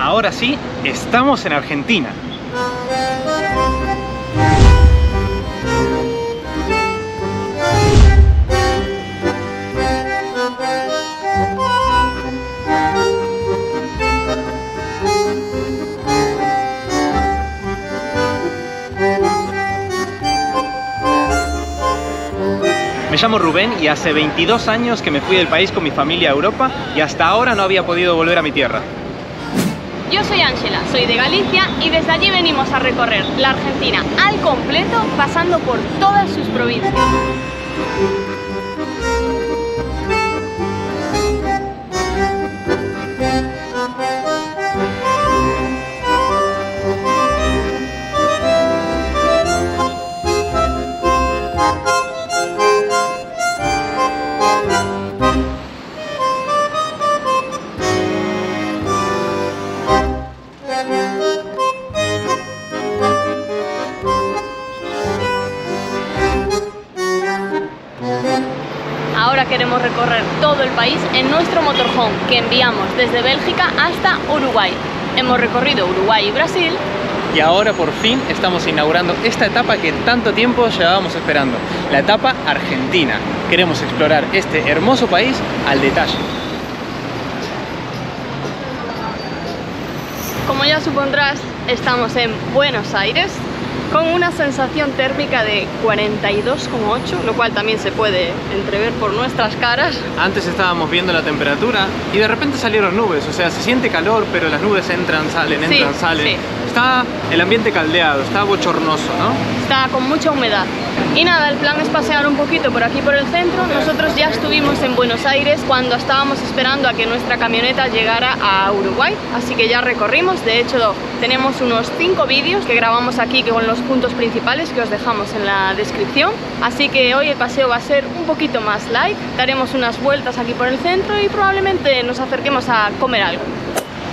Ahora sí, estamos en Argentina. Me llamo Rubén y hace 22 años que me fui del país con mi familia a Europa y hasta ahora no había podido volver a mi tierra. Yo soy Ángela, soy de Galicia y desde allí venimos a recorrer la Argentina al completo, pasando por todas sus provincias. Ahora queremos recorrer todo el país en nuestro motorhome que enviamos desde Bélgica hasta Uruguay. Hemos recorrido Uruguay y Brasil. Y ahora por fin estamos inaugurando esta etapa que tanto tiempo llevábamos esperando, la etapa argentina. Queremos explorar este hermoso país al detalle. Como ya supondrás, estamos en Buenos Aires con una sensación térmica de 42,8, lo cual también se puede entrever por nuestras caras. Antes estábamos viendo la temperatura y de repente salieron nubes, o sea, se siente calor, pero las nubes entran, salen, entran, salen. Sí. Está el ambiente caldeado, está bochornoso, ¿no? Está con mucha humedad. Y nada, el plan es pasear un poquito por aquí por el centro. Nosotros ya estuvimos en Buenos Aires cuando estábamos esperando a que nuestra camioneta llegara a Uruguay, así que ya recorrimos. De hecho, tenemos unos 5 vídeos que grabamos aquí con los puntos principales que os dejamos en la descripción. Así que hoy el paseo va a ser un poquito más light. Daremos unas vueltas aquí por el centro y probablemente nos acerquemos a comer algo.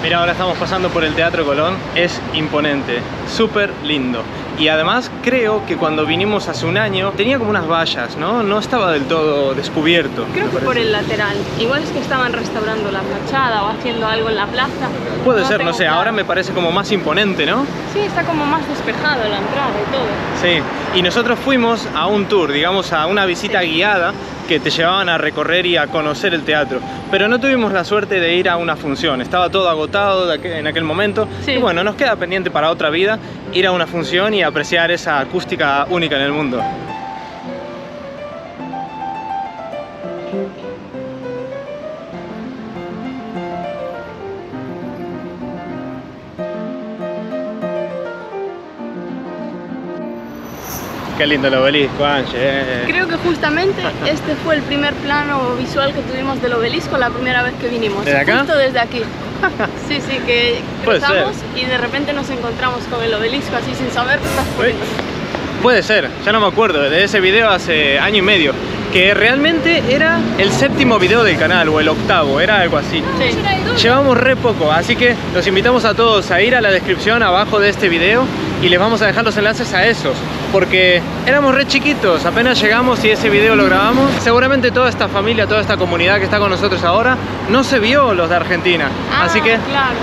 Mira, ahora estamos pasando por el Teatro Colón, es imponente, súper lindo. Y además creo que cuando vinimos hace un año tenía como unas vallas, ¿no? No estaba del todo descubierto. Creo que por el lateral. Igual es que estaban restaurando la fachada o haciendo algo en la plaza. Puede ser, no sé, ahora me parece como más imponente, ¿no? Sí, está como más despejado la entrada y todo. Sí, y nosotros fuimos a un tour, digamos a una visita guiada que te llevaban a recorrer y a conocer el teatro. Pero no tuvimos la suerte de ir a una función, estaba todo agotado en aquel momento. Sí. Y bueno, nos queda pendiente para otra vida ir a una función y apreciar esa acústica única en el mundo. Qué lindo el obelisco, Ángel. Creo que justamente este fue el primer plano visual que tuvimos del obelisco la primera vez que vinimos. ¿Desde acá? Justo desde aquí. Sí, sí, que Puede cruzamos ser. y de repente nos encontramos con el obelisco así sin saber qué estás poniendo. Puede ser, ya no me acuerdo de ese video hace año y medio, que realmente era el 7º video del canal o el 8º, era algo así. Sí. Llevamos re poco, así que los invitamos a todos a ir a la descripción abajo de este video y les vamos a dejar los enlaces a esos, porque éramos re chiquitos, apenas llegamos y ese video lo grabamos. Seguramente toda esta familia, toda esta comunidad que está con nosotros ahora no se vio los de Argentina, así que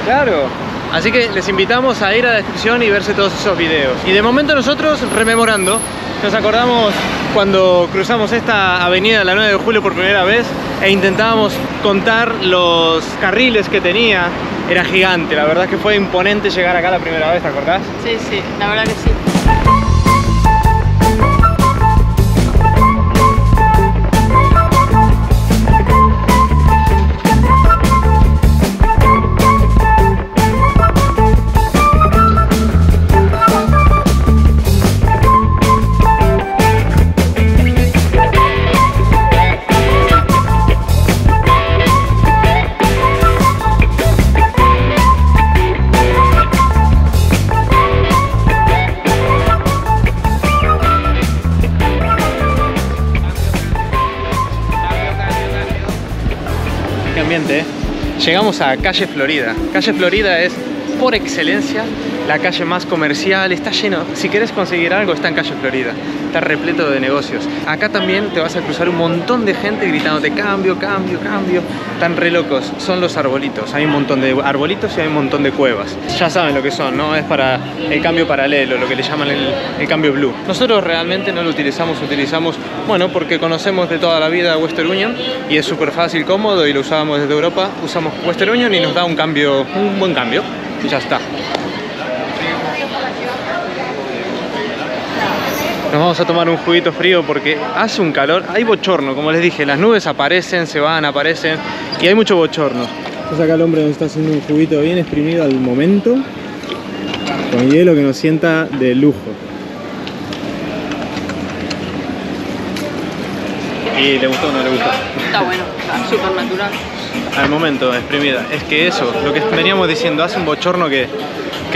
claro. Así que les invitamos a ir a la descripción y verse todos esos videos. Y de momento nosotros rememorando, nos acordamos cuando cruzamos esta avenida, la 9 de julio por primera vez, e intentábamos contar los carriles que tenía. Era gigante, la verdad es que fue imponente llegar acá la primera vez, ¿te acordás? Sí, sí, la verdad que sí. Llegamos a Calle Florida. Calle Florida es por excelencia la calle más comercial, está lleno. Si querés conseguir algo, está en Calle Florida. Está repleto de negocios. Acá también te vas a cruzar un montón de gente gritándote cambio, cambio, cambio. Están re locos. Son los arbolitos. Hay un montón de arbolitos y hay un montón de cuevas. Ya saben lo que son, ¿no? Es para el cambio paralelo, lo que le llaman el cambio blue. Nosotros realmente no lo utilizamos, bueno, porque conocemos de toda la vida Western Union y es súper fácil, cómodo, y lo usábamos desde Europa. Usamos Western Union y nos da un cambio, un buen cambio. Y ya está. Nos vamos a tomar un juguito frío porque hace un calor, hay bochorno, como les dije, las nubes aparecen, se van, aparecen y hay mucho bochorno. Entonces acá el hombre nos está haciendo un juguito bien exprimido al momento, con hielo que nos sienta de lujo. ¿Y le gustó o no le gustó? Está bueno, está súper natural. Al momento, exprimida. Es que eso, lo que veníamos diciendo, hace un bochorno que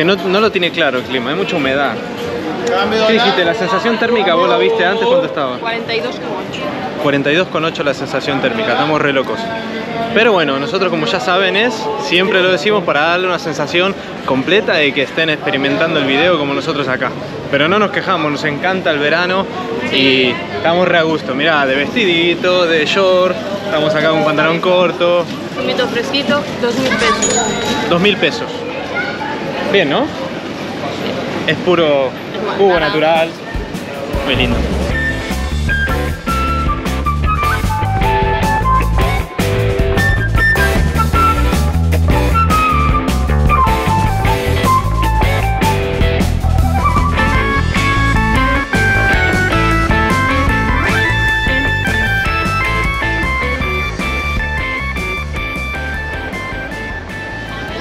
no lo tiene claro el clima, hay mucha humedad. ¿Qué dijiste? ¿La sensación térmica vos la viste antes? ¿Cuánto estaba? 42,8. 42,8 la sensación térmica, estamos re locos. Pero bueno, nosotros, como ya saben, siempre lo decimos para darle una sensación completa y que estén experimentando el video como nosotros acá. Pero no nos quejamos, nos encanta el verano y estamos re a gusto. Mirá, de vestidito, de short, estamos acá con un pantalón corto. Un mito fresquito, 2.000 pesos. 2.000 pesos. Bien, ¿no? Es puro jugo natural, muy lindo.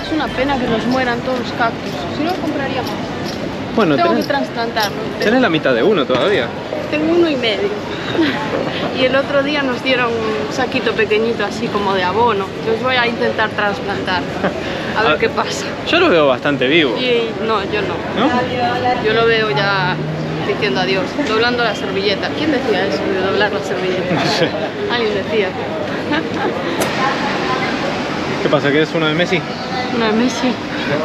Es una pena que nos mueran todos los cactus, si no compraríamos. Bueno, tengo que trasplantarlo. Tenés la mitad de uno todavía. Tengo 1,5. Y el otro día nos dieron un saquito pequeñito así como de abono. Los voy a intentar trasplantar. A ver qué pasa. Yo lo veo bastante vivo. Y no, yo no. ¿No? Yo lo veo ya diciendo adiós, doblando la servilleta. ¿Quién decía eso de doblar la servilleta? No sé. Alguien decía. ¿Qué pasa? ¿Que es uno de Messi? Uno de Messi.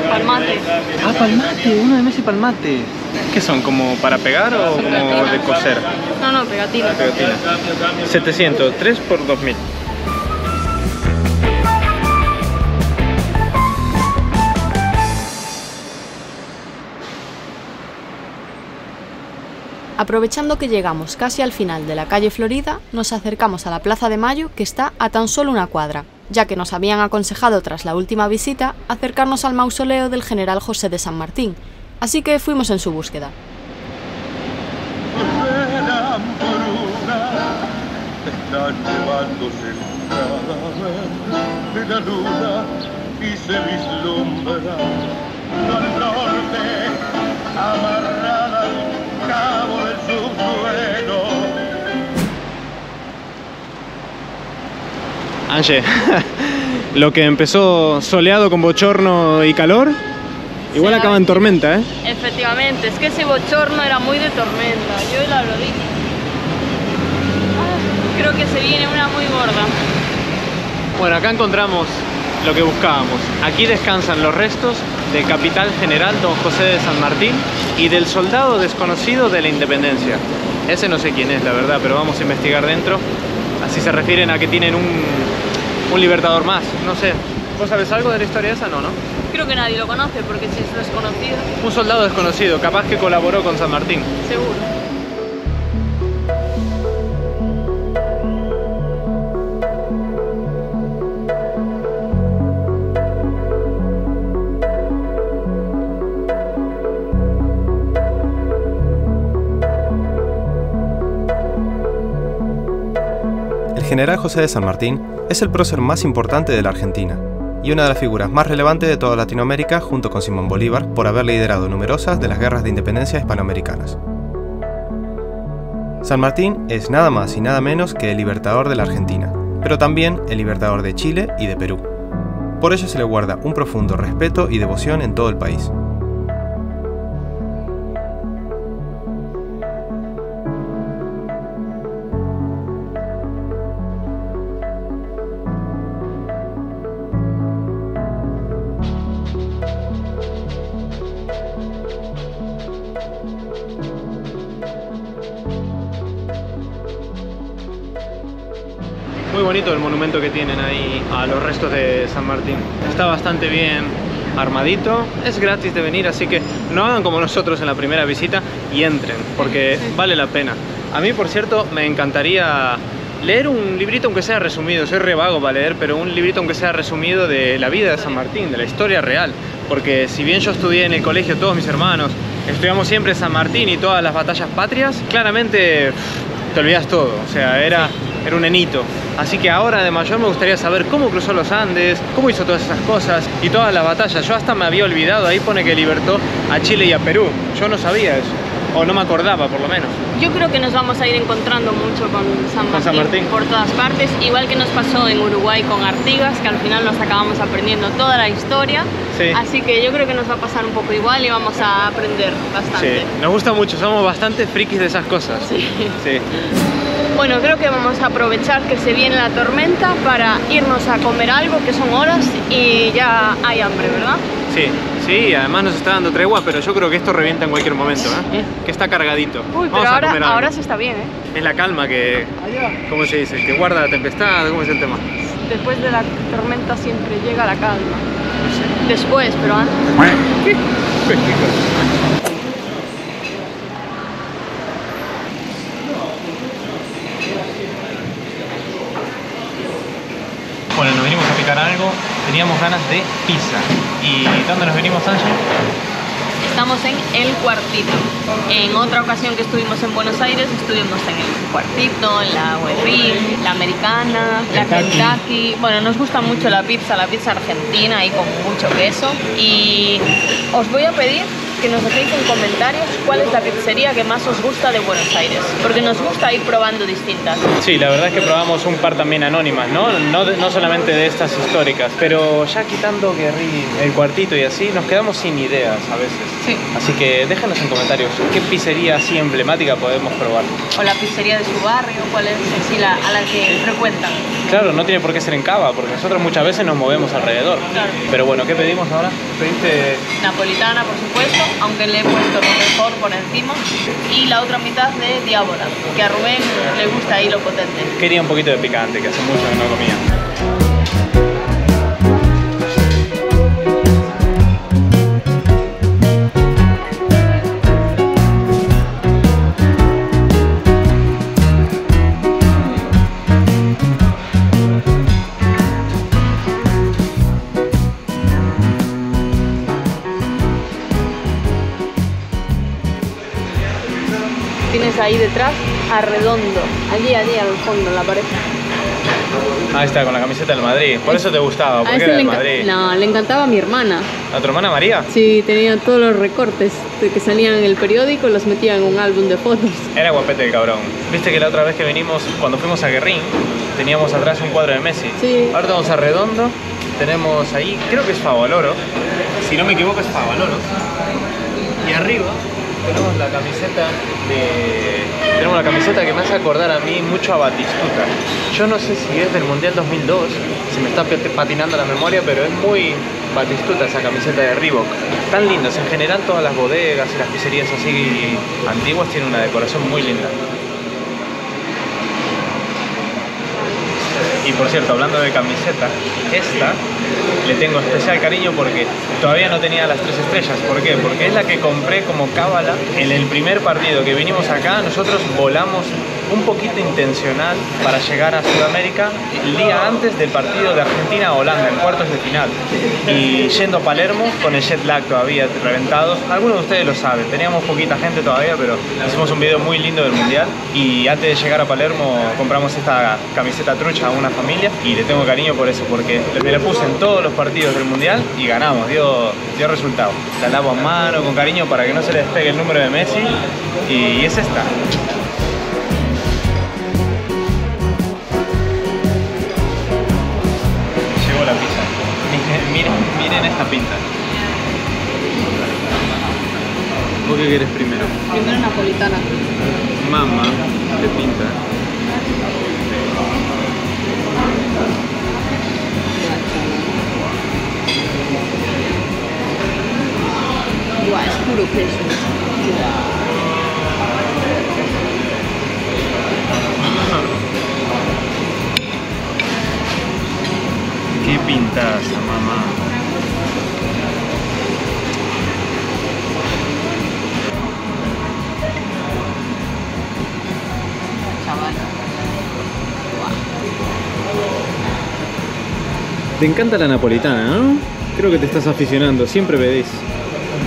Palmate. Ah, palmate, uno de Messi palmate. ¿Qué son? ¿Como para pegar o como de coser? No, pegatina. Pegatina. 700, 3 por 2.000. Aprovechando que llegamos casi al final de la calle Florida, nos acercamos a la Plaza de Mayo, que está a tan solo una cuadra, ya que nos habían aconsejado tras la última visita acercarnos al mausoleo del general José de San Martín, así que fuimos en su búsqueda. Ángel, lo que empezó soleado con bochorno y calor, igual acaba en tormenta, ¿eh? Efectivamente, es que ese bochorno era muy de tormenta, yo ya lo dije. Creo que se viene una muy gorda. Bueno, acá encontramos lo que buscábamos. Aquí descansan los restos del capitán general Don José de San Martín y del soldado desconocido de la Independencia. Ese no sé quién es, la verdad, pero vamos a investigar dentro. Así se refieren a que tienen un libertador más, no sé. ¿Vos sabés algo de la historia esa? No, ¿no? Creo que nadie lo conoce, porque si es desconocido. Un soldado desconocido, capaz que colaboró con San Martín. Seguro. El general José de San Martín es el prócer más importante de la Argentina y una de las figuras más relevantes de toda Latinoamérica junto con Simón Bolívar por haber liderado numerosas de las guerras de independencia hispanoamericanas. San Martín es nada más y nada menos que el libertador de la Argentina, pero también el libertador de Chile y de Perú. Por ello se le guarda un profundo respeto y devoción en todo el país. Muy bonito el monumento que tienen ahí a los restos de San Martín. Está bastante bien armadito, es gratis de venir, así que no hagan como nosotros en la primera visita y entren, porque vale la pena. A mí, por cierto, me encantaría leer un librito aunque sea resumido. Soy re vago para leer, pero un librito aunque sea resumido de la vida de San Martín, de la historia real. Porque si bien yo estudié en el colegio, todos mis hermanos, estudiamos siempre San Martín y todas las batallas patrias, claramente te olvidas todo, o sea, era un nenito. Así que ahora de mayor me gustaría saber cómo cruzó los Andes, cómo hizo todas esas cosas y todas las batallas. Yo hasta me había olvidado, ahí pone que libertó a Chile y a Perú. Yo no sabía eso, o no me acordaba por lo menos. Yo creo que nos vamos a ir encontrando mucho con San Martín por todas partes, igual que nos pasó en Uruguay con Artigas, que al final nos acabamos aprendiendo toda la historia. Sí. Así que yo creo que nos va a pasar un poco igual y vamos a aprender bastante. Sí, nos gusta mucho, somos bastante frikis de esas cosas. Sí. Sí. Bueno, creo que vamos a aprovechar que se viene la tormenta para irnos a comer algo, que son horas y ya hay hambre, ¿verdad? Sí, sí, además nos está dando tregua, pero yo creo que esto revienta en cualquier momento, ¿eh? Que está cargadito. Uy, pero ahora sí está bien, ¿eh? Es la calma que, ¿cómo se dice? Que guarda la tempestad, ¿cómo es el tema? Después de la tormenta siempre llega la calma. Después, pero antes. Bueno, nos venimos a picar algo, teníamos ganas de pizza. ¿Y dónde nos venimos, Ángel? Estamos en El Cuartito. En otra ocasión que estuvimos en Buenos Aires, estuvimos en El Cuartito, en la Guerrín, la Americana, la Kentucky. Bueno, nos gusta mucho la pizza argentina y con mucho queso. Y os voy a pedir que nos dejéis en comentarios cuál es la pizzería que más os gusta de Buenos Aires, porque nos gusta ir probando distintas. Sí, la verdad es que probamos un par también anónimas, no solamente de estas históricas, pero ya quitando Guerrín, El Cuartito y así, nos quedamos sin ideas a veces. Sí. Así que déjanos en comentarios qué pizzería así emblemática podemos probar. O la pizzería de su barrio, cuál es así a la que frecuentan. Claro, no tiene por qué ser en Cava, porque nosotros muchas veces nos movemos alrededor. Claro. Pero bueno, ¿qué pedimos ahora? ¿Pediste? Napolitana, por supuesto, aunque le he puesto Roquefort por encima, y la otra mitad de Diábola, que a Rubén le gusta ahí lo potente. Quería un poquito de picante, que hace mucho que no comía. Tienes ahí detrás a Redondo, allí al fondo, en la pared. Ahí está, con la camiseta del Madrid. Por eso te gustaba, porque era del Madrid. No, le encantaba a mi hermana. ¿A tu hermana María? Sí, tenía todos los recortes que salían en el periódico, los metía en un álbum de fotos. Era guapete el cabrón. Viste que la otra vez que venimos, cuando fuimos a Guerrín, teníamos atrás un cuadro de Messi. Sí. Ahora vamos a Redondo, tenemos ahí, creo que es Favaloro. Si no me equivoco es Favaloro. Y arriba tenemos la camiseta que me hace acordar a mí mucho a Batistuta. Yo no sé si es del Mundial 2002, se me está patinando la memoria, pero es muy Batistuta esa camiseta de Reebok. Tan lindas, en general todas las bodegas y las pizzerías así antiguas tienen una decoración muy linda. Y por cierto, hablando de camiseta, esta le tengo especial cariño porque todavía no tenía las 3 estrellas. ¿Por qué? Porque es la que compré como cábala en el primer partido que vinimos acá. Nosotros volamos un poquito intencional para llegar a Sudamérica el día antes del partido de Argentina-Holanda, en cuartos de final. Y yendo a Palermo con el jet lag todavía reventados. Algunos de ustedes lo saben, teníamos poquita gente todavía, pero hicimos un video muy lindo del Mundial. Y antes de llegar a Palermo compramos esta camiseta trucha a una familia y le tengo cariño por eso, porque me la puse en todos los partidos del Mundial y ganamos, dio resultado. La lavo a mano con cariño para que no se le despegue el número de Messi y es esta. Llegó la pizza. Miren esta pinta. ¿Vos qué querés primero? Primero napolitana. Mamá, qué pinta. Guau, es puro queso. pintaza, mamá. Chaval. Te encanta la napolitana, ¿no? Creo que te estás aficionando, siempre pedís.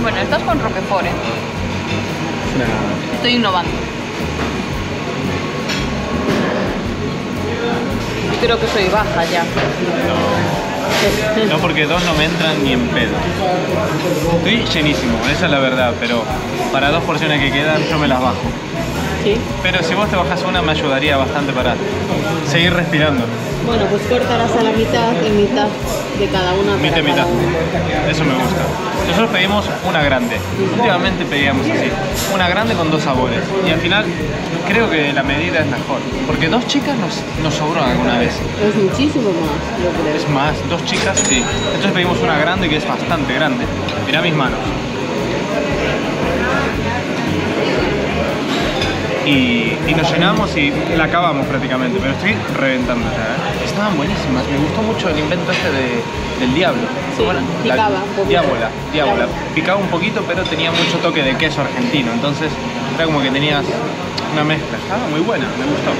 Bueno, estás con Roquefort, ¿eh? Nah. Estoy innovando. Yo creo que soy baja ya. No, porque dos no me entran ni en pedo. Estoy llenísimo, esa es la verdad, pero para 2 porciones que quedan yo me las bajo. Sí. Pero si vos te bajas una me ayudaría bastante para seguir respirando. Bueno, pues córtalas a la mitad y mitad de cada una. Mitad y mitad. Eso me gusta. Nosotros pedimos una grande. Últimamente pedíamos así. Una grande con 2 sabores. Y al final creo que la medida es mejor. Porque 2 chicas nos sobró alguna vez. Es muchísimo más, yo creo. Es más, 2 chicas sí. Entonces pedimos una grande que es bastante grande. Mirá mis manos. Y nos llenamos y la acabamos prácticamente, pero estoy reventando ya, ¿eh? Estaban buenísimas, me gustó mucho el invento este del diablo. Sí, Bueno, picaba un poquito. Diábola. Picaba un poquito, pero tenía mucho toque de queso argentino, entonces era como que tenías una mezcla. Estaba muy buena, me gustó.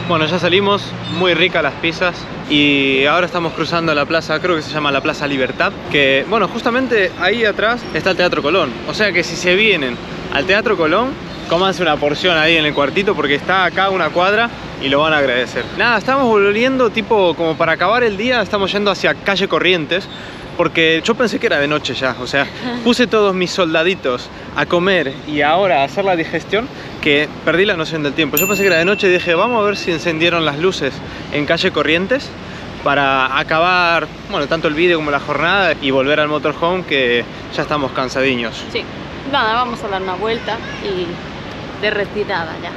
Bueno, ya salimos, muy ricas las pizzas y ahora estamos cruzando la plaza, creo que se llama la Plaza Libertad, que bueno, justamente ahí atrás está el Teatro Colón, o sea que si se vienen al Teatro Colón, cómanse una porción ahí en el cuartito porque está acá una cuadra y lo van a agradecer. Nada, estamos volviendo tipo como para acabar el día, estamos yendo hacia calle Corrientes, porque yo pensé que era de noche ya, o sea, puse todos mis soldaditos a comer y ahora a hacer la digestión que perdí la noción del tiempo. Yo pensé que era de noche y dije, vamos a ver si encendieron las luces en calle Corrientes para acabar, bueno, tanto el vídeo como la jornada y volver al motorhome que ya estamos cansadiños. Sí, nada, vamos a dar una vuelta y de retirada ya.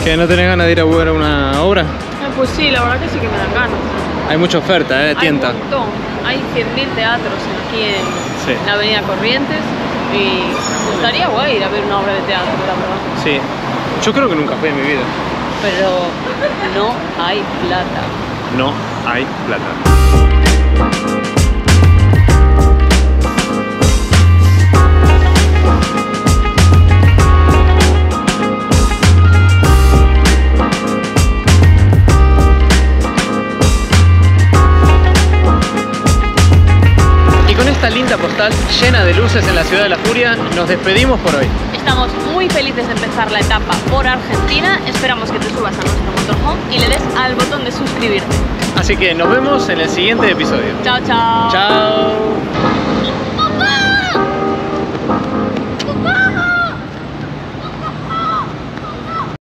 ¿Que no tenés ganas de ir a ver una obra? Pues sí, la verdad que sí que me dan ganas. Hay mucha oferta, tienta. Hay un montón. Hay 100.000 teatros aquí en la avenida Corrientes y me gustaría guay ir a ver una obra de teatro, la verdad. Sí, yo creo que nunca fui en mi vida. Pero no hay plata. No hay plata. Esta linda postal llena de luces en la ciudad de la furia, nos despedimos por hoy. Estamos muy felices de empezar la etapa por Argentina. Esperamos que te subas a nuestro motorhome y le des al botón de suscribirte. Así que nos vemos en el siguiente episodio. Chao, chao. Chao.